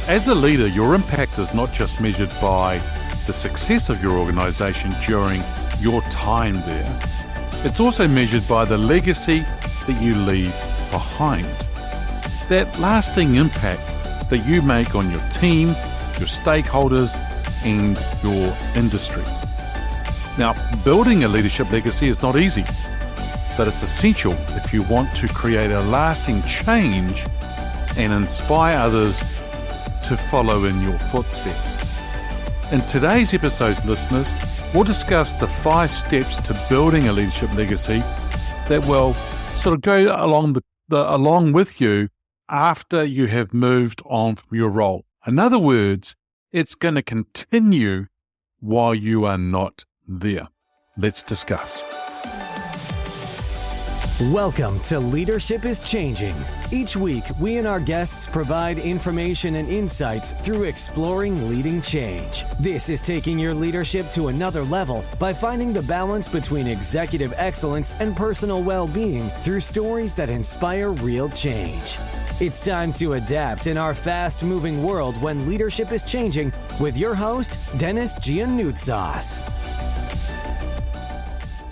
As a leader, your impact is not just measured by the success of your organization during your time there. It's also measured by the legacy that you leave behind. That lasting impact that you make on your team, your stakeholders, and your industry. Now, building a leadership legacy is not easy, but it's essential if you want to create a lasting change and inspire others to follow in your footsteps. In today's episode, listeners, we'll discuss the 5 steps to building a leadership legacy that will sort of go along with you after you have moved on from your role. In other words, it's going to continue while you are not there. Let's discuss. Welcome to Leadership is Changing. Each week, we and our guests provide information and insights through exploring leading change. This is taking your leadership to another level by finding the balance between executive excellence and personal well-being through stories that inspire real change. It's time to adapt in our fast-moving world when leadership is changing with your host, Denis Giannoutsas.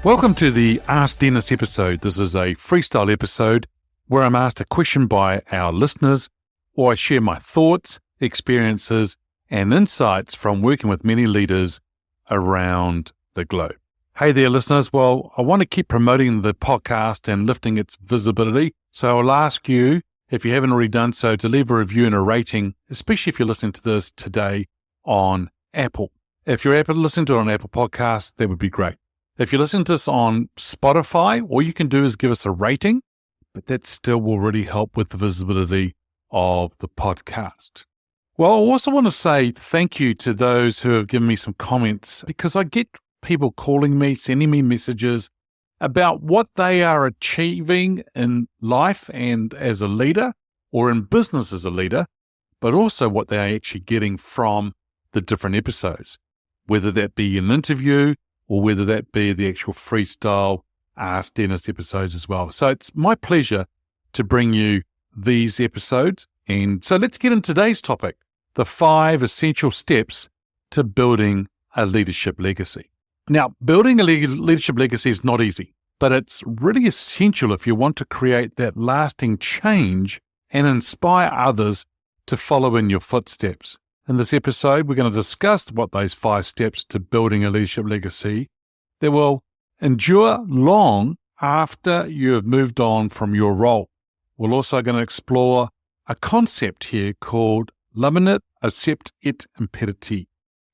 Welcome to the Ask Denis episode. This is a freestyle episode where I'm asked a question by our listeners, or I share my thoughts, experiences, and insights from working with many leaders around the globe. Hey there, listeners. Well, I want to keep promoting the podcast and lifting its visibility, so I'll ask you, if you haven't already done so, to leave a review and a rating, especially if you're listening to this today on Apple. If you're able to listen to it on Apple Podcasts, that would be great. If you listen to this on Spotify, all you can do is give us a rating, but that still will really help with the visibility of the podcast. Well, I also want to say thank you to those who have given me some comments, because I get people calling me, sending me messages about what they are achieving in life and as a leader, or in business as a leader, but also what they are actually getting from the different episodes, whether that be an interview or whether that be the actual freestyle Ask Denis episodes as well. So it's my pleasure to bring you these episodes. And so let's get into today's topic, the 5 essential steps to building a leadership legacy. Now, building a leadership legacy is not easy, but it's really essential if you want to create that lasting change and inspire others to follow in your footsteps. In this episode, we're going to discuss what those 5 steps to building a leadership legacy that will endure long after you have moved on from your role. We're also going to explore a concept here called lamenit accept et impediti,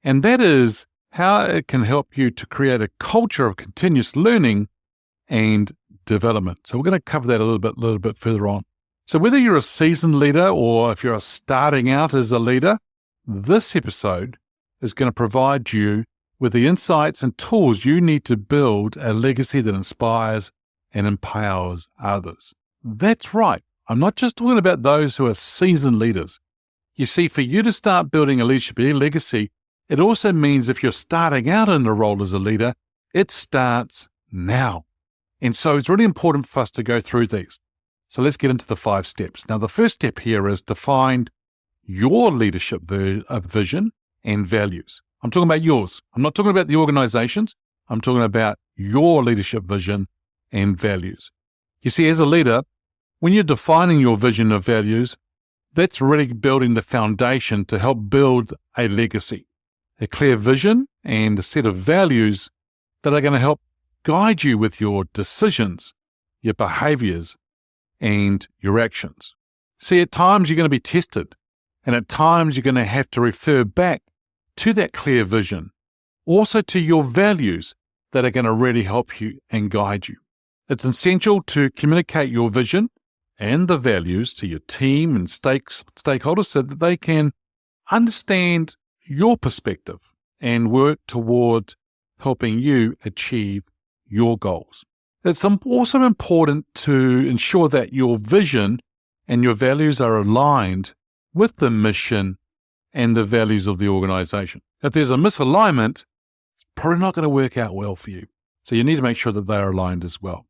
and that is how it can help you to create a culture of continuous learning and development. So we're going to cover that a little bit further on. So whether you're a seasoned leader or if you're starting out as a leader, this episode is going to provide you with the insights and tools you need to build a legacy that inspires and empowers others. That's right. I'm not just talking about those who are seasoned leaders. You see, for you to start building a leadership legacy, it also means if you're starting out in the role as a leader, it starts now. And so it's really important for us to go through these. So let's get into the 5 steps. Now, the first step here is to find your leadership vision and values. I'm talking about yours. I'm not talking about the organizations. I'm talking about your leadership vision and values. You see, as a leader, when you're defining your vision of values, that's really building the foundation to help build a legacy, a clear vision and a set of values that are going to help guide you with your decisions, your behaviors, and your actions. See, at times you're going to be tested. And at times you're going to have to refer back to that clear vision, also to your values that are going to really help you and guide you. It's essential to communicate your vision and the values to your team and stakeholders so that they can understand your perspective and work toward helping you achieve your goals. It's also important to ensure that your vision and your values are aligned with the mission and the values of the organization. If there's a misalignment, it's probably not going to work out well for you. So you need to make sure that they are aligned as well.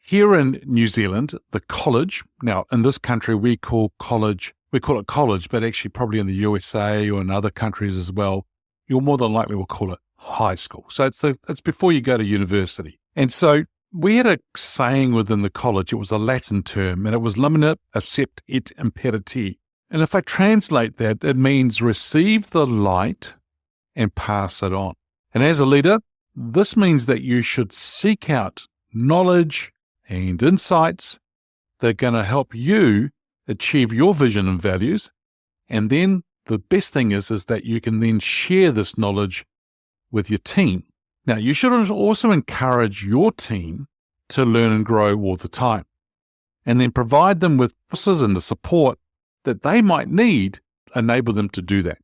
Here in New Zealand, the college, now in this country we call college we call it college, but actually probably in the USA or in other countries as well, you'll more than likely will call it high school. So it's before you go to university. And so we had a saying within the college, it was a Latin term, and it was limina accept et imperiti. And if I translate that, it means receive the light and pass it on. And as a leader, this means that you should seek out knowledge and insights that are going to help you achieve your vision and values. And then the best thing is that you can then share this knowledge with your team. Now, you should also encourage your team to learn and grow all the time, and then provide them with resources and the support that they might need to enable them to do that.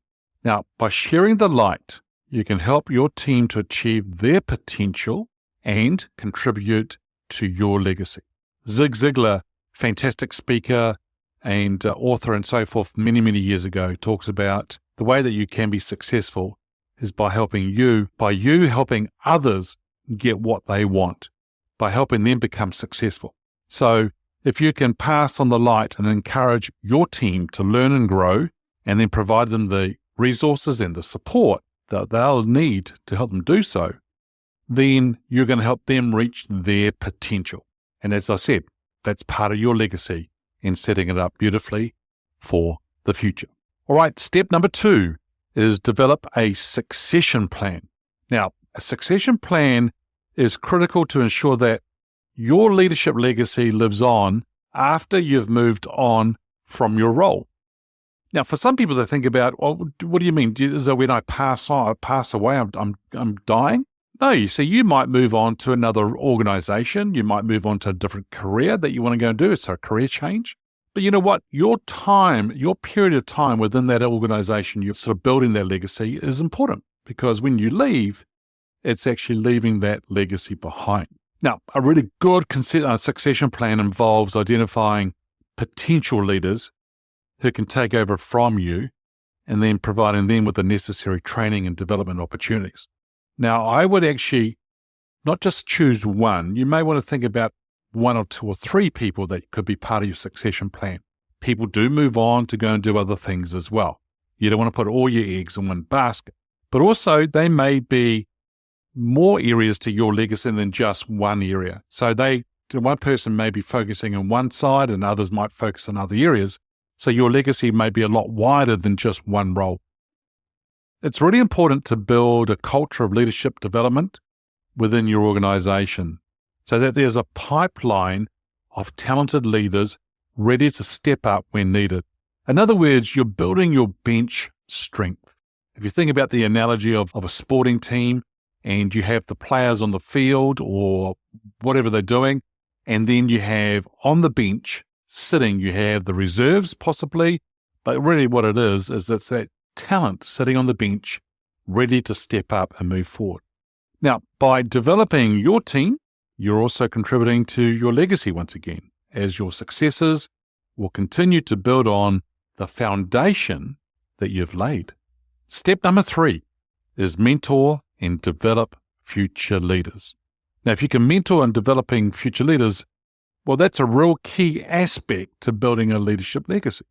Now, by sharing the light, you can help your team to achieve their potential and contribute to your legacy. Zig Ziglar, fantastic speaker and author and so forth, many, many years ago, talks about the way that you can be successful is by you helping others get what they want, by helping them become successful. So if you can pass on the light and encourage your team to learn and grow, and then provide them the resources and the support that they'll need to help them do so, then you're going to help them reach their potential. And as I said, that's part of your legacy in setting it up beautifully for the future. All right, step number 2 is develop a succession plan. Now, a succession plan is critical to ensure that your leadership legacy lives on after you've moved on from your role. Now, for some people, they think about, well, what do you mean? Is that when I pass away, I'm dying? No, you see, you might move on to another organization. You might move on to a different career that you want to go and do. It's a career change. But you know what? Your period of time within that organization, you're sort of building that legacy is important, because when you leave, it's actually leaving that legacy behind. Now, a really good succession plan involves identifying potential leaders who can take over from you and then providing them with the necessary training and development opportunities. Now, I would actually not just choose one. You may want to think about 1 or 2 or 3 people that could be part of your succession plan. People do move on to go and do other things as well. You don't want to put all your eggs in one basket. But also, they may be more areas to your legacy than just one area. So one person may be focusing on one side and others might focus on other areas. So your legacy may be a lot wider than just one role. It's really important to build a culture of leadership development within your organization so that there's a pipeline of talented leaders ready to step up when needed. In other words, you're building your bench strength. If you think about the analogy of a sporting team, and you have the players on the field or whatever they're doing, and then you have on the bench sitting, you have the reserves possibly, but really what it is it's that talent sitting on the bench ready to step up and move forward. Now, by developing your team, you're also contributing to your legacy once again, as your successors will continue to build on the foundation that you've laid. Step number 3 is mentor and develop future leaders. Now, if you can mentor and developing future leaders, well, that's a real key aspect to building a leadership legacy.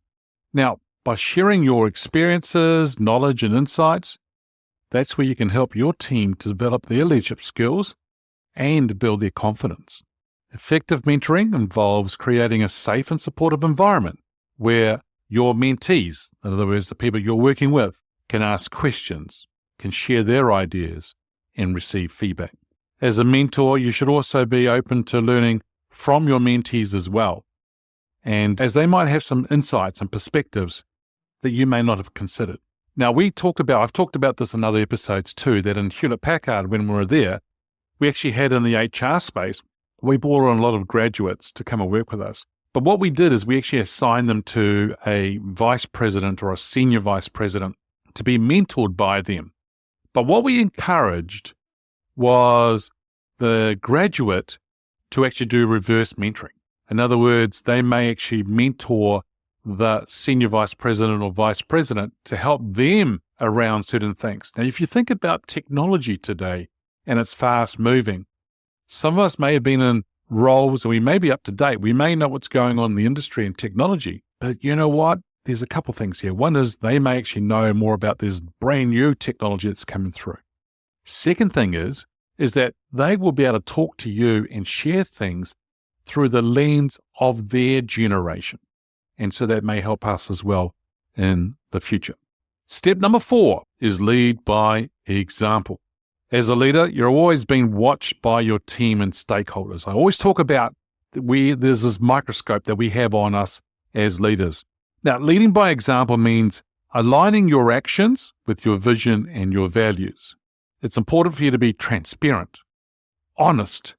Now, by sharing your experiences, knowledge, and insights, that's where you can help your team to develop their leadership skills and build their confidence. Effective mentoring involves creating a safe and supportive environment where your mentees, in other words, the people you're working with, can ask questions, can share their ideas, and receive feedback. As a mentor, you should also be open to learning from your mentees as well, and as they might have some insights and perspectives that you may not have considered. Now, I've talked about this in other episodes too, that in Hewlett-Packard, when we were there, we actually had in the HR space, we brought on a lot of graduates to come and work with us. But what we did is we actually assigned them to a vice president or a senior vice president to be mentored by them. But what we encouraged was the graduate to actually do reverse mentoring. In other words, they may actually mentor the senior vice president or vice president to help them around certain things. Now, if you think about technology today and it's fast moving, some of us may have been in roles and we may be up to date. We may know what's going on in the industry and technology, but you know what? there's a couple things here. One is they may actually know more about this brand new technology that's coming through. Second thing is that they will be able to talk to you and share things through the lens of their generation. And so that may help us as well in the future. Step number 4 is lead by example. As a leader, you're always being watched by your team and stakeholders. I always talk about there's this microscope that we have on us as leaders. Now, leading by example means aligning your actions with your vision and your values. It's important for you to be transparent, honest,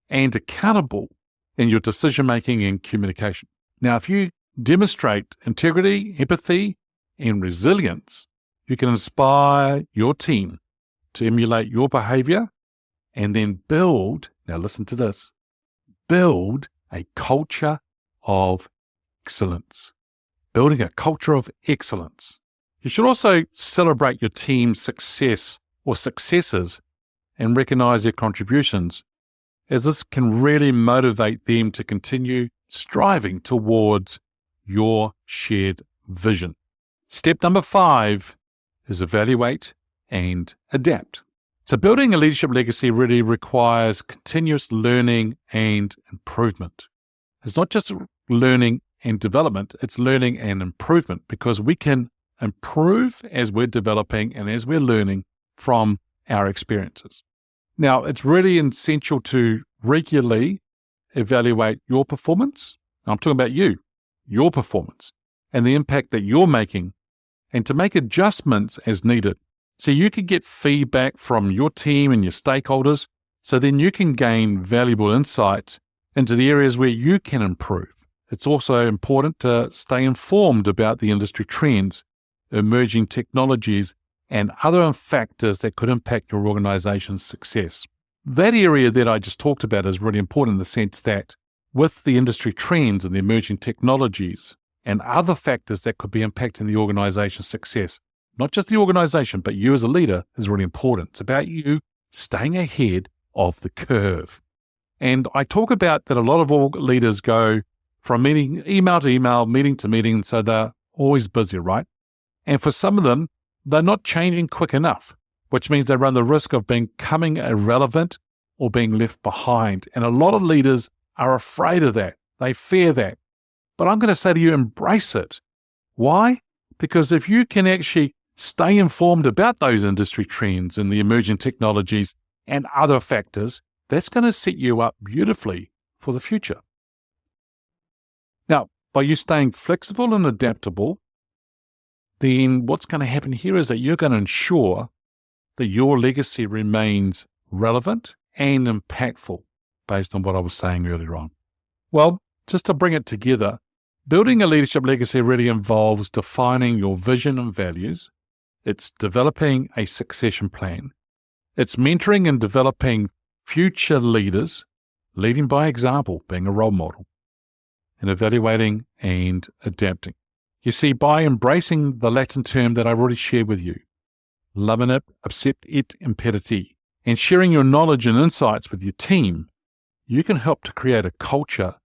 and accountable in your decision-making and communication. Now, if you demonstrate integrity, empathy, and resilience, you can inspire your team to emulate your behavior and then build, now listen to this, build a culture of excellence. Building a culture of excellence. You should also celebrate your team's success or successes and recognize their contributions, as this can really motivate them to continue striving towards your shared vision. Step number 5 is evaluate and adapt. So building a leadership legacy really requires continuous learning and improvement. It's not just learning and development, it's learning and improvement, because we can improve as we're developing and as we're learning from our experiences. Now, it's really essential to regularly evaluate your performance. I'm talking about you, your performance, and the impact that you're making, and to make adjustments as needed. So you can get feedback from your team and your stakeholders, so then you can gain valuable insights into the areas where you can improve. It's also important to stay informed about the industry trends, emerging technologies, and other factors that could impact your organization's success. That area that I just talked about is really important in the sense that with the industry trends and the emerging technologies and other factors that could be impacting the organization's success, not just the organization, but you as a leader, is really important. It's about you staying ahead of the curve. And I talk about that a lot of leaders go from email to email, meeting to meeting, so they're always busy, right? And for some of them, they're not changing quick enough, which means they run the risk of becoming irrelevant or being left behind. And a lot of leaders are afraid of that. They fear that. But I'm going to say to you, embrace it. Why? Because if you can actually stay informed about those industry trends and the emerging technologies and other factors, that's going to set you up beautifully for the future. Now, by you staying flexible and adaptable, then what's going to happen here is that you're going to ensure that your legacy remains relevant and impactful based on what I was saying earlier on. Well, just to bring it together, building a leadership legacy really involves defining your vision and values. It's developing a succession plan. It's mentoring and developing future leaders, leading by example, being a role model, and evaluating and adapting. You see, by embracing the Latin term that I've already shared with you, laminate accept et imperati, and sharing your knowledge and insights with your team, you can help to create a culture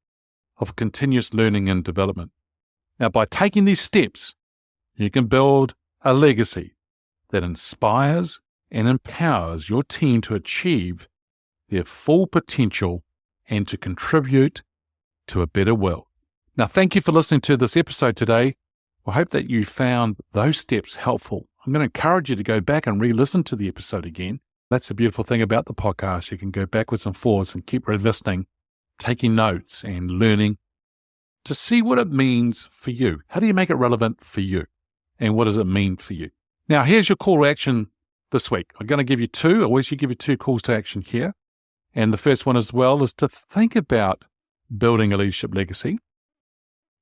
of continuous learning and development. Now, by taking these steps, you can build a legacy that inspires and empowers your team to achieve their full potential and to contribute to a better world. Now, thank you for listening to this episode today. I hope that you found those steps helpful. I'm going to encourage you to go back and re-listen to the episode again. That's the beautiful thing about the podcast. You can go backwards and forwards and keep re-listening, taking notes and learning to see what it means for you. How do you make it relevant for you? And what does it mean for you? Now, here's your call to action this week. I'm going to give you 2. I always give you 2 calls to action here. And the first one as well is to think about building a leadership legacy.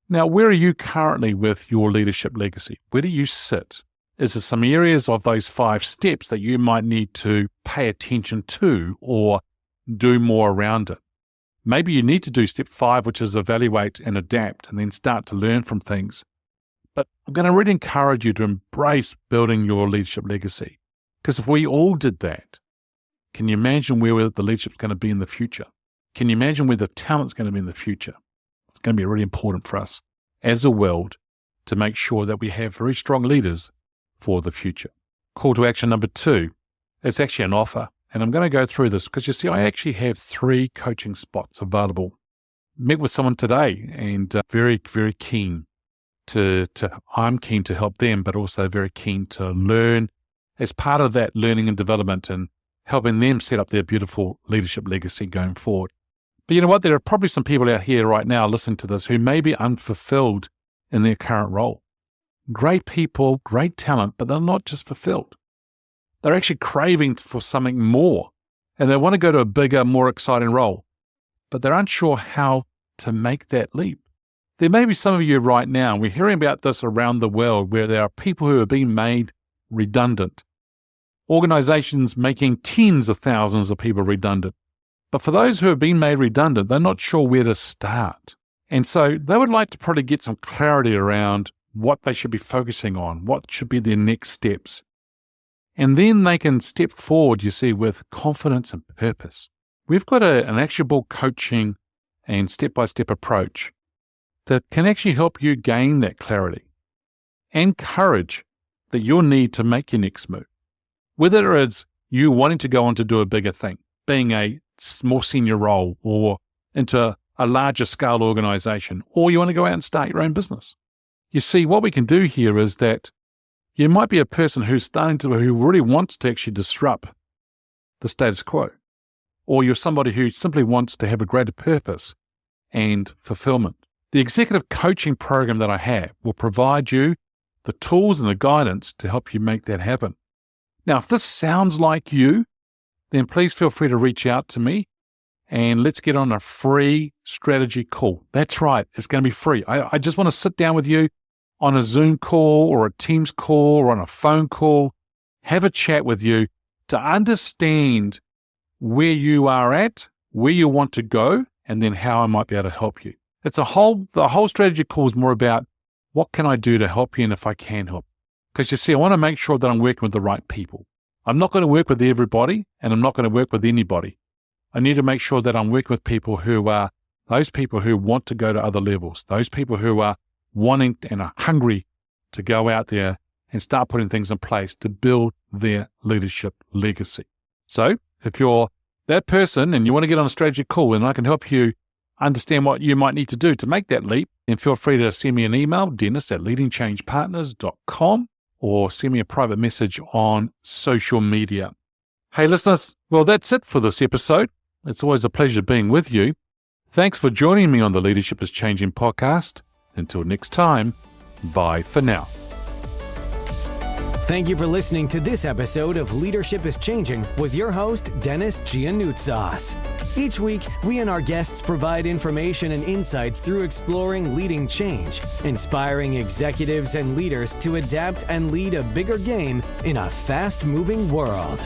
Now, where are you currently with your leadership legacy? Where do you sit? Is there some areas of those 5 steps that you might need to pay attention to or do more around it? Maybe you need to do step 5, which is evaluate and adapt, and then start to learn from things. But I'm going to really encourage you to embrace building your leadership legacy. Because if we all did that, can you imagine where the leadership's going to be in the future? Can you imagine where the talent's going to be in the future? It's going to be really important for us as a world to make sure that we have very strong leaders for the future. Call to action number 2. It's actually an offer. And I'm going to go through this because you see, I actually have 3 coaching spots available. Met with someone today and very, very keen I'm keen to help them, but also very keen to learn as part of that learning and development and helping them set up their beautiful leadership legacy going forward. But you know what? There are probably some people out here right now listening to this who may be unfulfilled in their current role. Great people, great talent, but they're not just fulfilled. They're actually craving for something more, and they want to go to a bigger, more exciting role, but they're unsure how to make that leap. There may be some of you right now, we're hearing about this around the world, where there are people who are being made redundant. Organizations making tens of thousands of people redundant. But for those who have been made redundant, they're not sure where to start. And so they would like to probably get some clarity around what they should be focusing on, what should be their next steps. And then they can step forward, you see, with confidence and purpose. We've got an actionable coaching and step-by-step approach that can actually help you gain that clarity and courage that you'll need to make your next move. Whether it's you wanting to go on to do a bigger thing, being a more senior role or into a larger scale organization, or you want to go out and start your own business. You see, what we can do here is that you might be a person who really wants to actually disrupt the status quo, or you're somebody who simply wants to have a greater purpose and fulfillment. The executive coaching program that I have will provide you the tools and the guidance to help you make that happen. Now, if this sounds like you, then please feel free to reach out to me and let's get on a free strategy call. That's right, it's going to be free. I just want to sit down with you on a Zoom call or a Teams call or on a phone call, have a chat with you to understand where you are at, where you want to go, and then how I might be able to help you. The whole strategy call is more about what can I do to help you and if I can help. Because you see, I want to make sure that I'm working with the right people. I'm not going to work with everybody and I'm not going to work with anybody. I need to make sure that I'm working with people who are those people who want to go to other levels, those people who are wanting and are hungry to go out there and start putting things in place to build their leadership legacy. So if you're that person and you want to get on a strategy call and I can help you understand what you might need to do to make that leap, then feel free to send me an email, Denis@leadingchangepartners.com, or send me a private message on social media. Hey listeners, well that's it for this episode. It's always a pleasure being with you. Thanks for joining me on the Leadership is Changing podcast. Until next time, bye for now. Thank you for listening to this episode of Leadership is Changing with your host, Denis Giannoutsas. Each week, we and our guests provide information and insights through exploring leading change, inspiring executives and leaders to adapt and lead a bigger game in a fast-moving world.